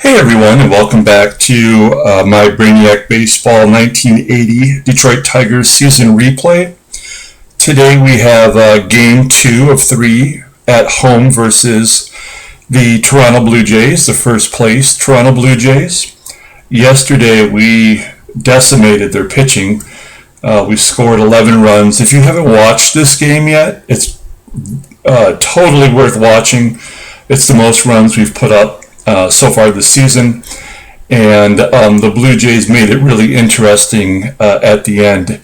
Hey everyone, and welcome back to my Brainiac Baseball 1980 Detroit Tigers season replay. Today we have game 2 of 3 at home versus the Toronto Blue Jays, the first place Toronto Blue Jays. Yesterday we decimated their pitching. We scored 11 runs. If you haven't watched this game yet, it's totally worth watching. It's the most runs we've put up so far this season, and the Blue Jays made it really interesting at the end,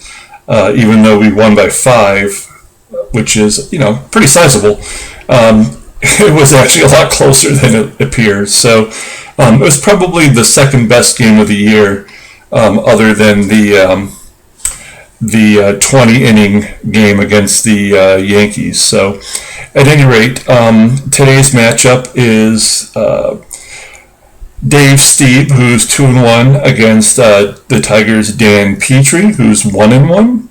even though we won by 5, which is, pretty sizable. It was actually a lot closer than it appears. So it was probably the second best game of the year, other than the 20-inning game against the Yankees. So at any rate, today's matchup is Dave Stieb, who's 2-1, against the Tigers' Dan Petry, who's 1-1.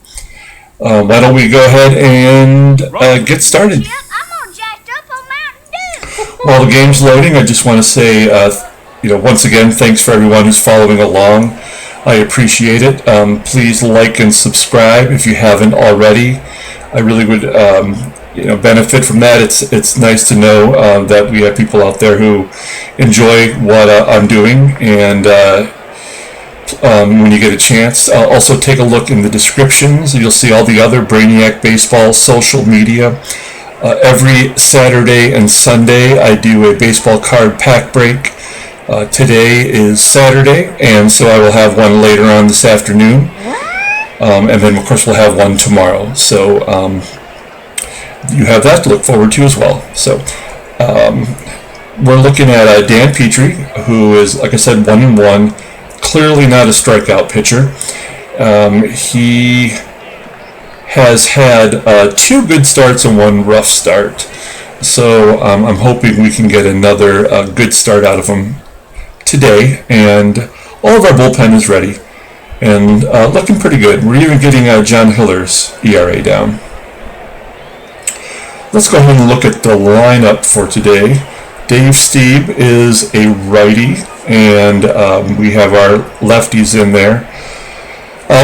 Why don't we go ahead and get started? While the game's loading, I just want to say, once again, thanks for everyone who's following along. I appreciate it. Please like and subscribe if you haven't already. I really would benefit from that. It's nice to know that we have people out there who enjoy what I'm doing, and when you get a chance, also take a look in the descriptions. You'll see all the other Brainiac Baseball social media. Every Saturday and Sunday I do a baseball card pack break. Today is Saturday, and so I will have one later on this afternoon, and then of course we'll have one tomorrow. So you have that to look forward to as well. So we're looking at Dan Petry, who is, like I said, 1-1, clearly not a strikeout pitcher. He has had 2 good starts and 1 rough start. So I'm hoping we can get another good start out of him today, and all of our bullpen is ready and looking pretty good. We're even getting John Hiller's ERA down. Let's go ahead and look at the lineup for today. Dave Stieb is a righty, and we have our lefties in there.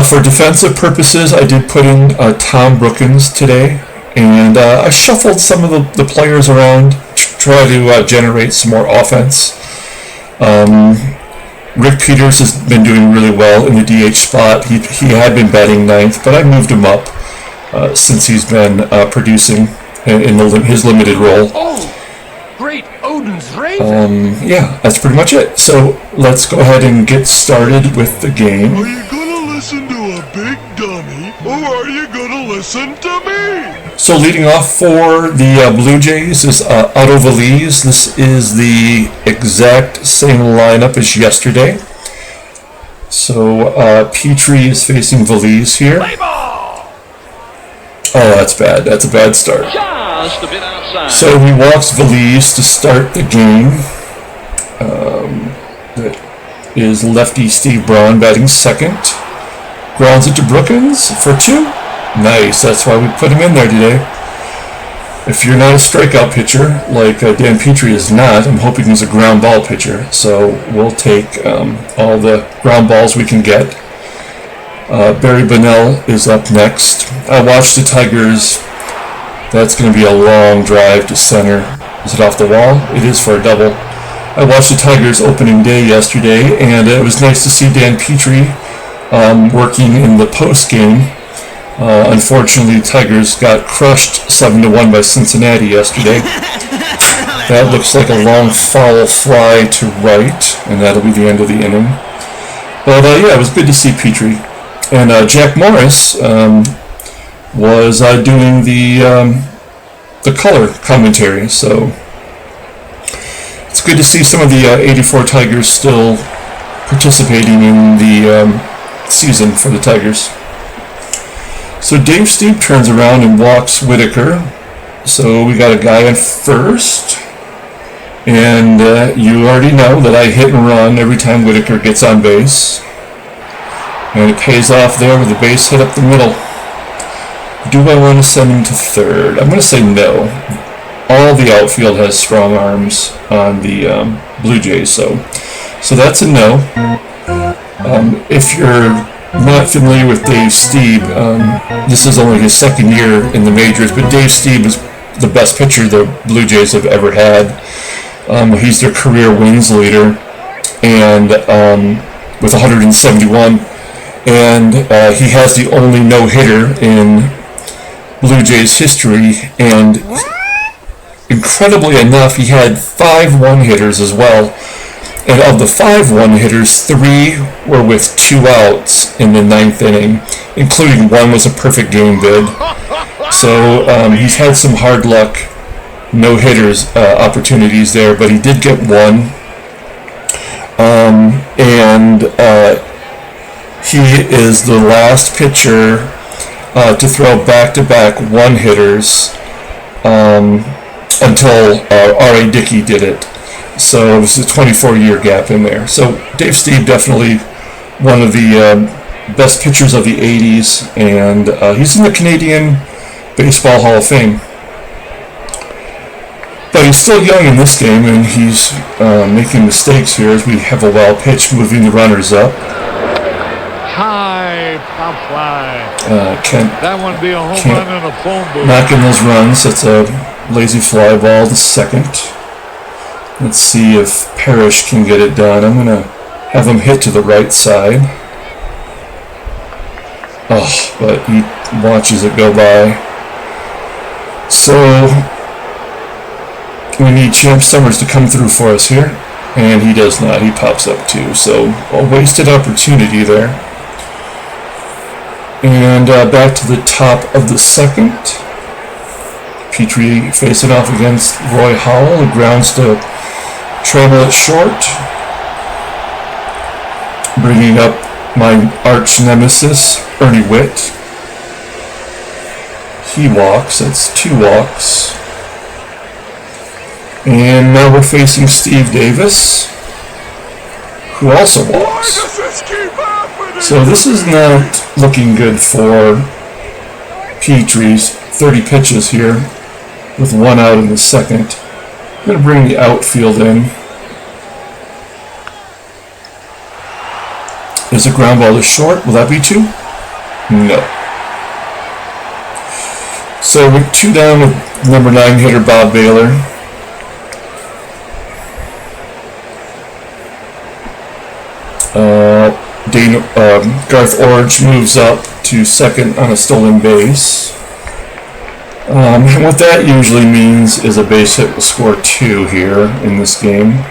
For defensive purposes, I did put in Tom Brookins today, and I shuffled some of the players around to try to generate some more offense. Rick Peters has been doing really well in the DH spot. He had been batting 9th, but I moved him up since he's been producing in his limited role. Oh, great Odin's Raven! Yeah, that's pretty much it. So let's go ahead and get started with the game. Are you gonna listen to a big dummy, or are you gonna listen to me? So leading off for the Blue Jays is Otto Valise. This is the exact same lineup as yesterday. So Petry is facing Valise here. Oh, that's bad. That's a bad start. Just a bit outside. So he walks Valise to start the game. That is lefty Steve Braun batting second. Grounds it to Brookins for 2. Nice. That's why we put him in there today. If you're not a strikeout pitcher, like Dan Petry is not, I'm hoping he's a ground ball pitcher. So we'll take all the ground balls we can get. Barry Bonnell is up next. I watched the Tigers. That's going to be a long drive to center. Is it off the wall? It is for a double. I watched the Tigers opening day yesterday, and it was nice to see Dan Petry working in the post game. Unfortunately, the Tigers got crushed 7-1 by Cincinnati yesterday. That looks like a long foul fly to right, and that'll be the end of the inning. But yeah, it was good to see Petry. And Jack Morris was doing the color commentary, so it's good to see some of the 84 Tigers still participating in the season for the Tigers. So Dave Stieb turns around and walks Whitaker. So we got a guy in first, and you already know that I hit and run every time Whitaker gets on base. And it pays off there with a base hit up the middle. Do I want to send him to third? I'm going to say no. All the outfield has strong arms on the Blue Jays, so So that's a no. If you're not familiar with Dave Stieb, this is only his second year in the majors, but Dave Stieb is the best pitcher the Blue Jays have ever had. He's their career wins leader, and with 171, and he has the only no-hitter in Blue Jays history, and incredibly enough, he had 5 one-hitters as well. And of the 5 one-hitters, 3 were with 2 outs in the 9th inning, including one was a perfect game bid. So he's had some hard luck no-hitters opportunities there, but he did get one. He is the last pitcher to throw back-to-back one-hitters until R.A. Dickey did it. So it was a 24-year gap in there. So Dave Stieb, definitely one of the best pitchers of the 80s, and he's in the Canadian Baseball Hall of Fame. But he's still young in this game, and he's making mistakes here as we have a wild pitch moving the runners up. High pop fly. That one be a home run and a phone booth. Knocking those runs. That's a lazy fly ball to second. Let's see if Parrish can get it done. I'm going to have him hit to the right side. Oh, but he watches it go by. So we need Champ Summers to come through for us here. And he does not. He pops up too. So a wasted opportunity there. And back to the top of the second. Petry facing off against Roy Howell. It grounds to Trammell at short. Bringing up my arch nemesis, Ernie Whitt. He walks. That's 2 walks. And now we're facing Steve Davis, who also walks. So this is not looking good for Petry's 30 pitches here with 1 out in the second. I'm going to bring the outfield in. Is a ground ball to short? Will that be 2? No. So we're 2 down with number 9 hitter Bob Baylor. Garth Orge moves up to second on a stolen base. And what that usually means is a base hit will score 2 here in this game.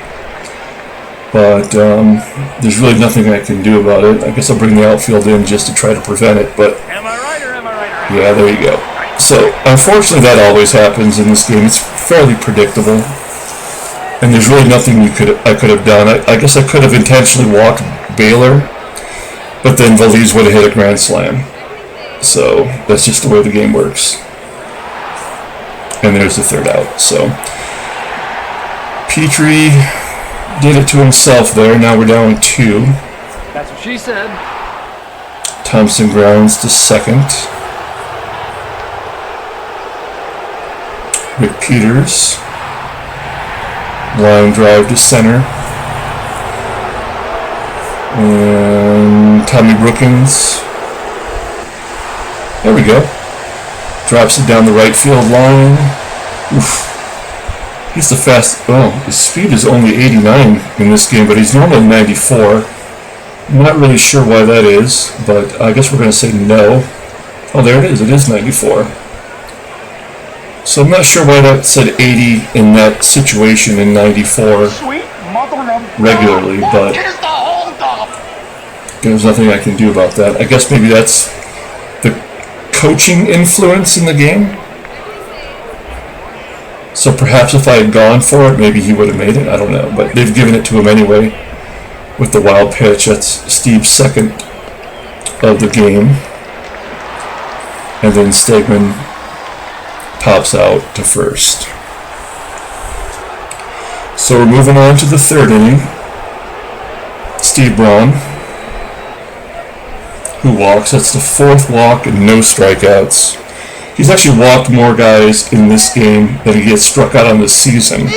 But there's really nothing I can do about it. I guess I'll bring the outfield in just to try to prevent it. But Am I right or am I right? yeah, there you go. So unfortunately, that always happens in this game. It's fairly predictable, and there's really nothing I could have done. I guess I could have intentionally walked Baylor, but then Valdez would have hit a grand slam. So that's just the way the game works. And there's the 3rd out. So Petry did it to himself there. Now we're down 2. That's what she said. Thompson grounds to second. Rick Peters. Line drive to center. And Tommy Brookins. There we go. Drops it down the right field line. Oof. He's the fast. Oh, his speed is only 89 in this game, but he's normally 94. I'm not really sure why that is, but I guess we're going to say no. Oh, there it is. It is 94. So I'm not sure why that said 80 in that situation in 94 regularly, but there's nothing I can do about that. I guess maybe that's the coaching influence in the game. So perhaps if I had gone for it, maybe he would have made it. I don't know. But they've given it to him anyway with the wild pitch. That's Stieb's second of the game. And then Stegman pops out to first. So we're moving on to the 3rd inning. Steve Braun, who walks. That's the 4th walk and no strikeouts. He's actually walked more guys in this game than he gets struck out on this season.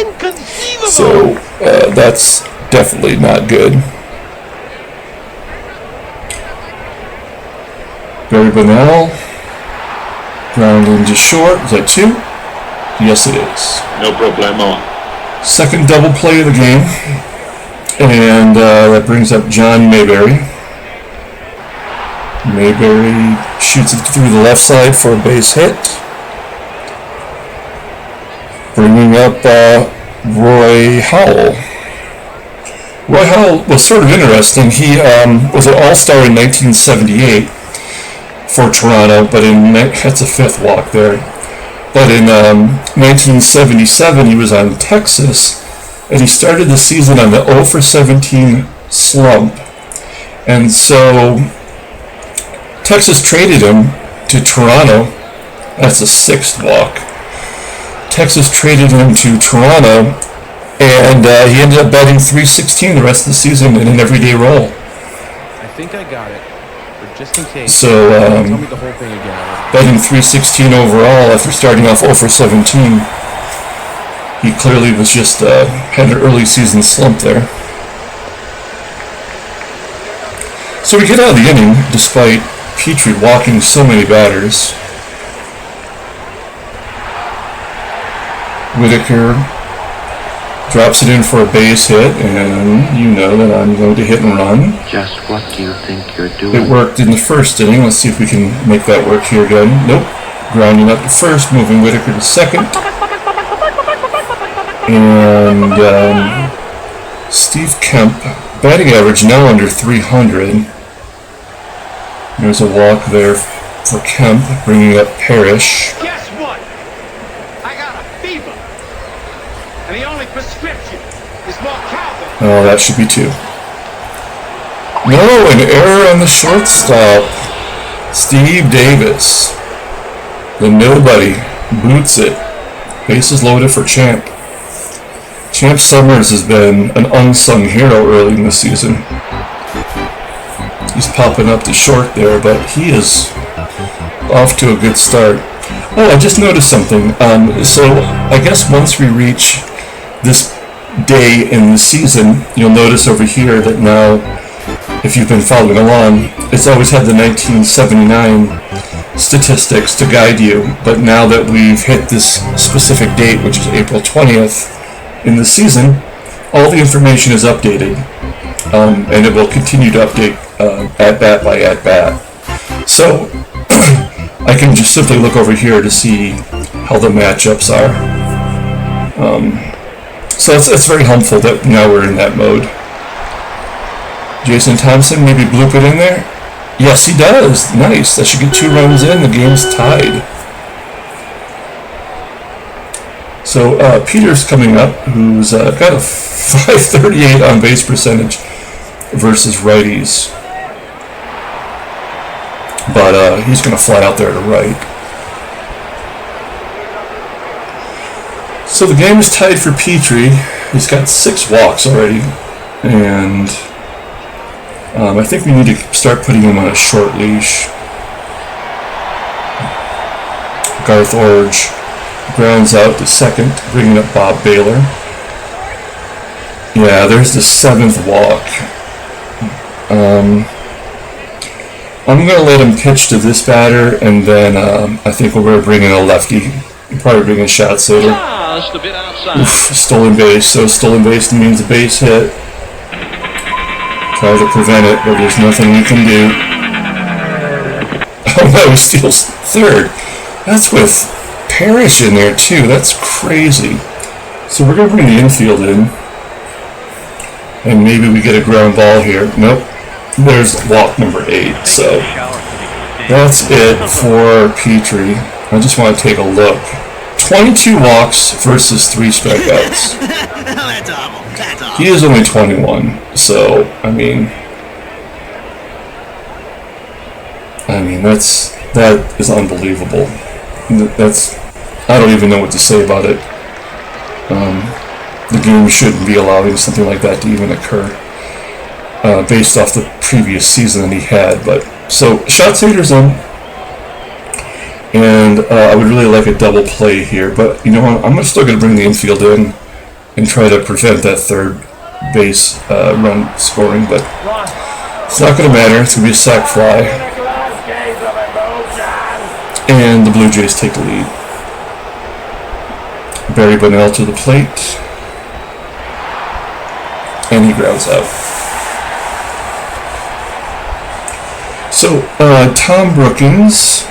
So that's definitely not good. Barry Bonnell, ground into short. Is that 2? Yes, it is. No problemo. Second double play of the game, and that brings up John Mayberry. Mayberry shoots it through the left side for a base hit. Bringing up Roy Howell. Roy Howell was sort of interesting. He was an all-star in 1978 for Toronto, but that's a 5th walk there. But in 1977, he was on Texas, and he started the season on the 0 for 17 slump. And so Texas traded him to Toronto. That's a 6th walk. Texas traded him to Toronto, and he ended up batting .316 the rest of the season in an everyday role. I think I got it, but just in case. So, tell me the whole thing again. batting .316 overall after starting off 0 for 17. He clearly was just had an early season slump there. So we get out of the inning despite Petry walking so many batters. Whitaker drops it in for a base hit, and you know that I'm going to hit and run. Just what do you think you're doing? It worked in the first inning. Let's see if we can make that work here again. Nope. Grounding up to first, moving Whitaker to second. And Steve Kemp, batting average now under 300. There's a walk there for Kemp, bringing up Parrish. Guess what? I got a fever. And the only prescription is more Calvin. Oh, that should be 2. No, an error on the shortstop. Steve Davis, the nobody, boots it. Bases loaded for Champ. Champ Summers has been an unsung hero early in the season. He's popping up to short there, but he is off to a good start. Oh, I just noticed something. So I guess once we reach this day in the season, you'll notice over here that now, if you've been following along, it's always had the 1979 statistics to guide you, but now that we've hit this specific date, which is April 20th in the season, all the information is updated, and it will continue to update at bat by at bat. So I can just simply look over here to see how the matchups are. So it's very helpful that now we're in that mode. Jason Thompson, maybe bloop it in there? Yes, he does. Nice. That should get 2 runs in. The game's tied. So Peter's coming up, who's got a .538 on base percentage versus righties. But he's going to fly out there to right. So the game is tied for Petry. He's got 6 walks already, and I think we need to start putting him on a short leash. Garth Orge grounds out to second, bringing up Bob Baylor. Yeah, there's the 7th walk. I'm going to let him pitch to this batter, and then I think we're going to bring in a lefty. Probably bring in Shot Saver. Just a bit outside. Oof, stolen base. So stolen base means a base hit. Try to prevent it, but there's nothing we can do. Oh no, he steals third. That's with Parrish in there too. That's crazy. So we're going to bring the infield in. And maybe we get a ground ball here. Nope. There's walk number 8. So that's it for Petry. I just want to take a look. 22 walks versus 3 strikeouts. That's awful. That's awful. He is only 21, so I mean that is unbelievable. I don't even know what to say about it. The game shouldn't be allowing something like that to even occur, based off the previous season that he had. But so Shot Saver's in. And I would really like a double play here, but you know what? I'm still going to bring the infield in and try to prevent that third base run scoring, but it's not going to matter. It's going to be a sac fly. And the Blue Jays take the lead. Barry Bonnell to the plate. And he grounds out. So, Tom Brookins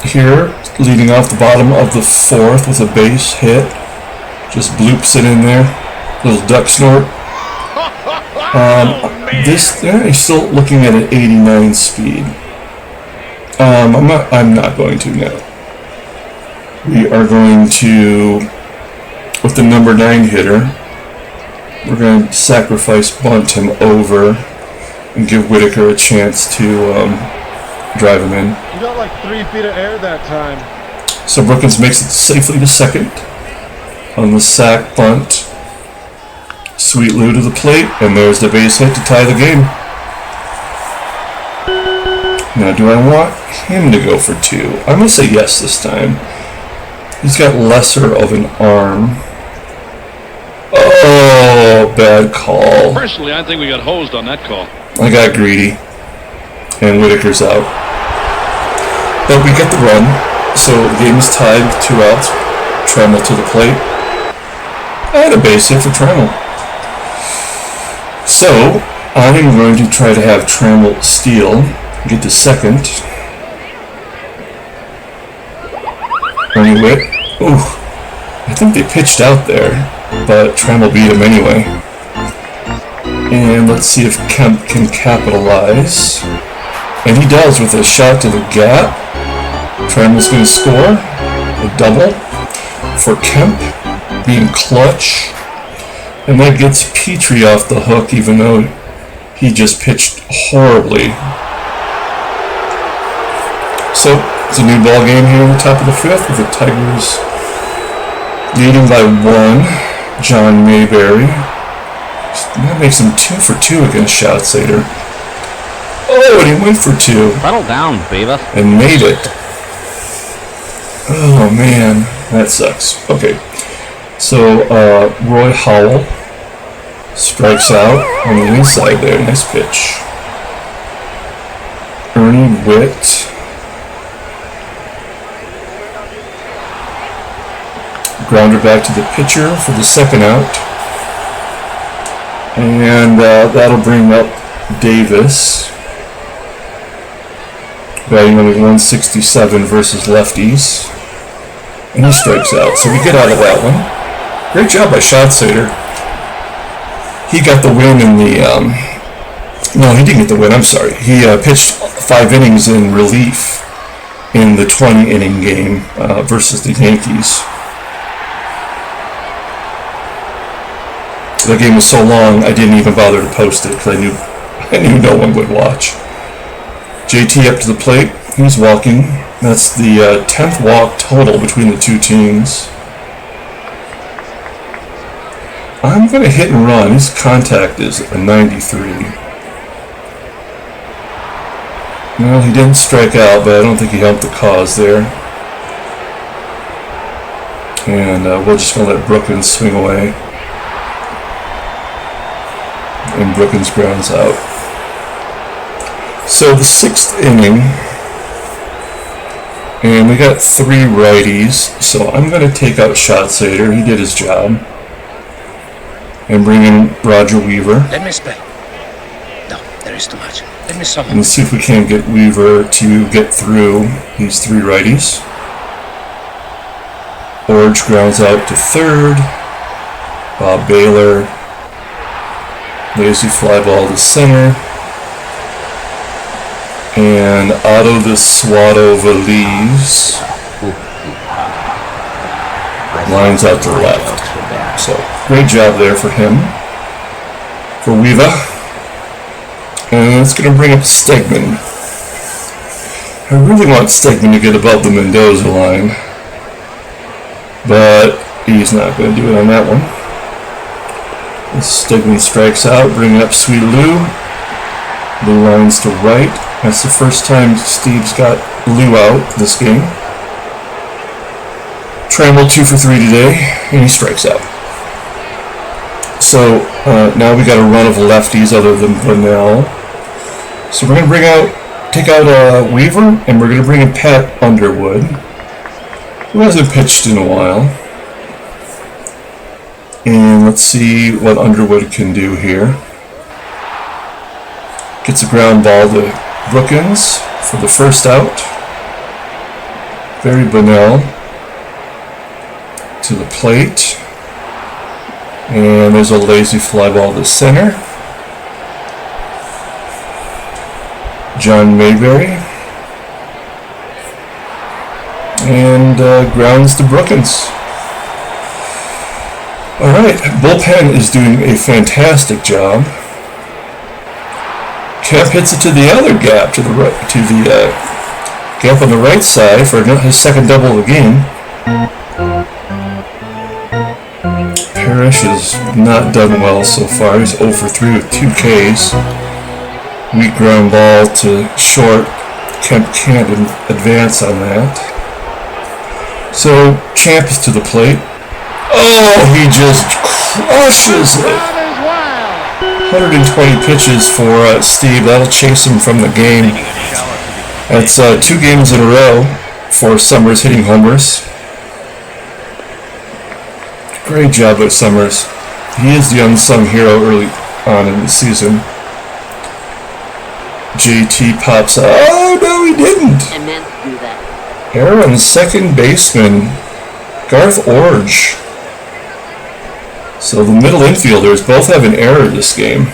here, leading off the bottom of the 4th with a base hit. Just bloops it in there. Little duck snort. He's still looking at an 89 speed. I'm not going to now. We are going to, with the number 9 hitter, we're going to sacrifice bunt him over and give Whitaker a chance to drive him in. You got like 3 feet of air that time. So Brookins makes it safely to second on the sac bunt. Sweet Lou to the plate, and there's the base hit to tie the game. Now, do I want him to go for 2? I'm going to say yes this time. He's got lesser of an arm. Oh, bad call. Personally, I think we got hosed on that call. I got greedy. And Whitaker's out. But we get the run. So the game is tied, 2 outs. Trammell to the plate. And a base hit for Trammell. So I'm going to try to have Trammell steal. Get to second. Ernie Whit. Ooh. I think they pitched out there, but Trammell beat him anyway. And let's see if Kemp can capitalize. And he does with a shot to the gap. Trammell's going to score. A double for Kemp, being clutch. And that gets Petry off the hook, even though he just pitched horribly. So, it's a new ball game here in the top of the 5th with the Tigers leading by 1. John Mayberry. That makes him 2 for 2 against Schatzeder. Oh, and he went for 2. Settle down, Beavis. And made it. Oh, man. That sucks. Okay. So, Roy Howell strikes out on the inside there. Nice pitch. Ernie Whit. Grounder back to the pitcher for the second out. And that'll bring up Davis. Batting only 167 versus lefties. And he strikes out. So we get out of that one. Great job by Schatzeder. He got the win in the... no, he didn't get the win. I'm sorry. He pitched 5 innings in relief in the 20-inning game versus the Yankees. The game was so long, I didn't even bother to post it because I knew no one would watch. JT up to the plate. He's walking. That's the 10th walk total between the two teams. I'm going to hit and run. His contact is a 93. Well, he didn't strike out, but I don't think he helped the cause there. And we're just going to let Brookins swing away. And Brookins grounds out. So the 6th inning, and we got 3 righties, so I'm going to take out Schatzeder. He did his job. And bring in Roger Weaver. Let me spell. No, there is too much. Let me sum. And see if we can get Weaver to get through these 3 righties. Orge grounds out to 3rd. Bob Baylor. Lazy fly ball to center. And Otto the Swado Valise lines out to left. So, great job there for him. For Weaver. And it's going to bring up Stegman. I really want Stegman to get above the Mendoza line. But he's not going to do it on that one. Stegman strikes out, bringing up Sweet Lou. Lou lines to right. That's the first time Stieb's got Lou out this game. Trammell 2 for 3 today, and he strikes out. So So now we got a run of lefties other than Bunnell. So we're going to take out Weaver, and we're going to bring in Pat Underwood, who hasn't pitched in a while. And let's see what Underwood can do here. Gets a ground ball to Brookins for the first out. Barry Bunnell to the plate. And there's a lazy fly ball to center. John Mayberry. And grounds to Brookins. Alright, bullpen is doing a fantastic job. Kemp hits it to the other gap, to the right, to the gap on the right side for his second double of the game. Parrish has not done well so far. He's 0 for 3 with 2 Ks. Weak ground ball to short. Kemp can't advance on that. So Champ is to the plate. Oh, he just crushes it. 120 pitches for Stieb. That'll chase him from the game. That's 2 games in a row for Summers hitting homers. Great job by Summers. He is the unsung hero early on in the season. JT pops out. Oh, no, he didn't. I meant to do that. Error on the second baseman, Garth Orge. So the middle infielders both have an error this game.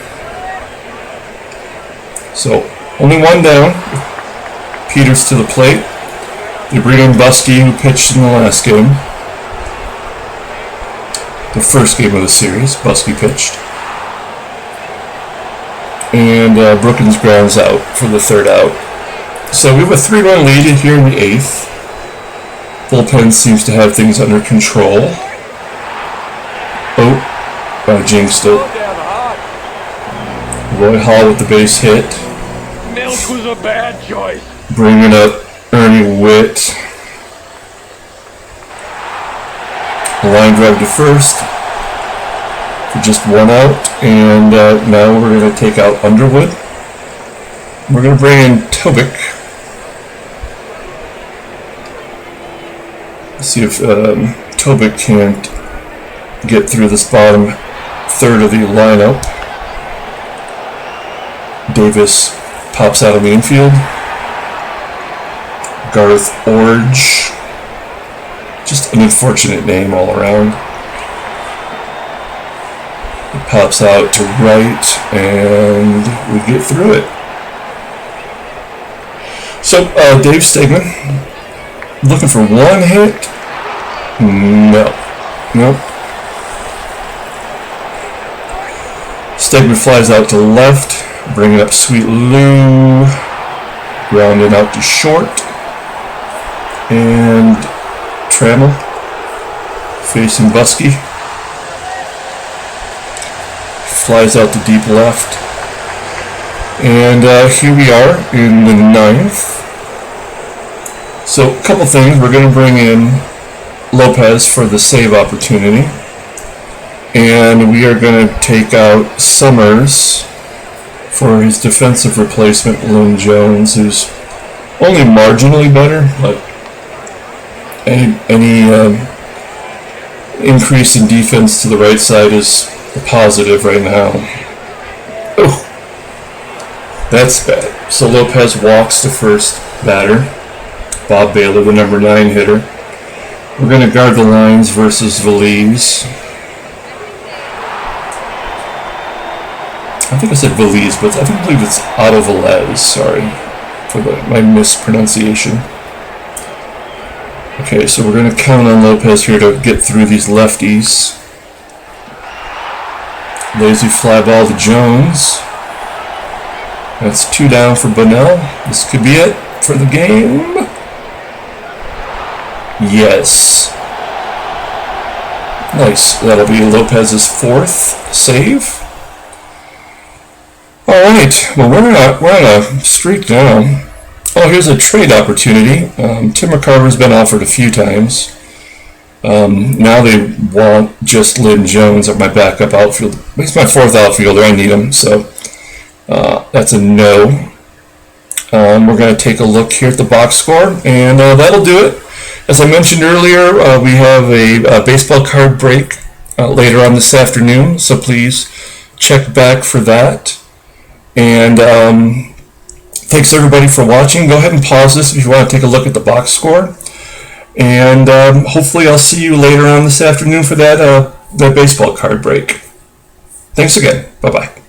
So only one down. Peters to the plate. They bring in Buskey, who pitched in the last game. The first game of the series, Buskey pitched. And Brookins grounds out for the third out. So we have a 3-run lead here in the 8th. Bullpen seems to have things under control. Oh, I jinxed it. Roy Hall with the base hit. Milk was a bad choice. Bringing up Ernie Witt. Line drive to first for just 1 out, and now we're going to take out Underwood. We're going to bring in Tobic. See if Tobic can't get through this bottom third of the lineup. Davis pops out of the infield. Garth Orge. Just an unfortunate name all around. It pops out to right, and we get through it. So, Dave Stegman, looking for 1 hit? No. Nope. Stegman flies out to left, bringing up Sweet Lou, grounding out to short, and Trammell facing Buskey. Flies out to deep left. And here we are in the 9th. So a couple things. We're going to bring in Lopez for the save opportunity. And we are going to take out Summers for his defensive replacement, Lynn Jones, who's only marginally better, but any increase in defense to the right side is a positive right now. Oh, that's bad. So Lopez walks to first batter. Bob Baylor, the number 9 hitter. We're going to guard the lines versus Valise. I think I said Valise, but I believe it's Otto Velez. Sorry for my mispronunciation. Okay, so we're going to count on Lopez here to get through these lefties. Lazy fly ball to Jones. That's 2 down for Bunnell. This could be it for the game. Yes. Nice. That'll be Lopez's 4th save. Alright, well we're on a streak now. Oh, here's a trade opportunity. Tim McCarver's been offered a few times. Now they want just Lynn Jones at my backup outfield. He's my fourth outfielder. I need him, so that's a no. We're going to take a look here at the box score, and that'll do it. As I mentioned earlier, we have a baseball card break later on this afternoon, so please check back for that. And thanks everybody for watching. Go ahead and pause this if you want to take a look at the box score. And hopefully I'll see you later on this afternoon for that baseball card break. Thanks again. Bye-bye.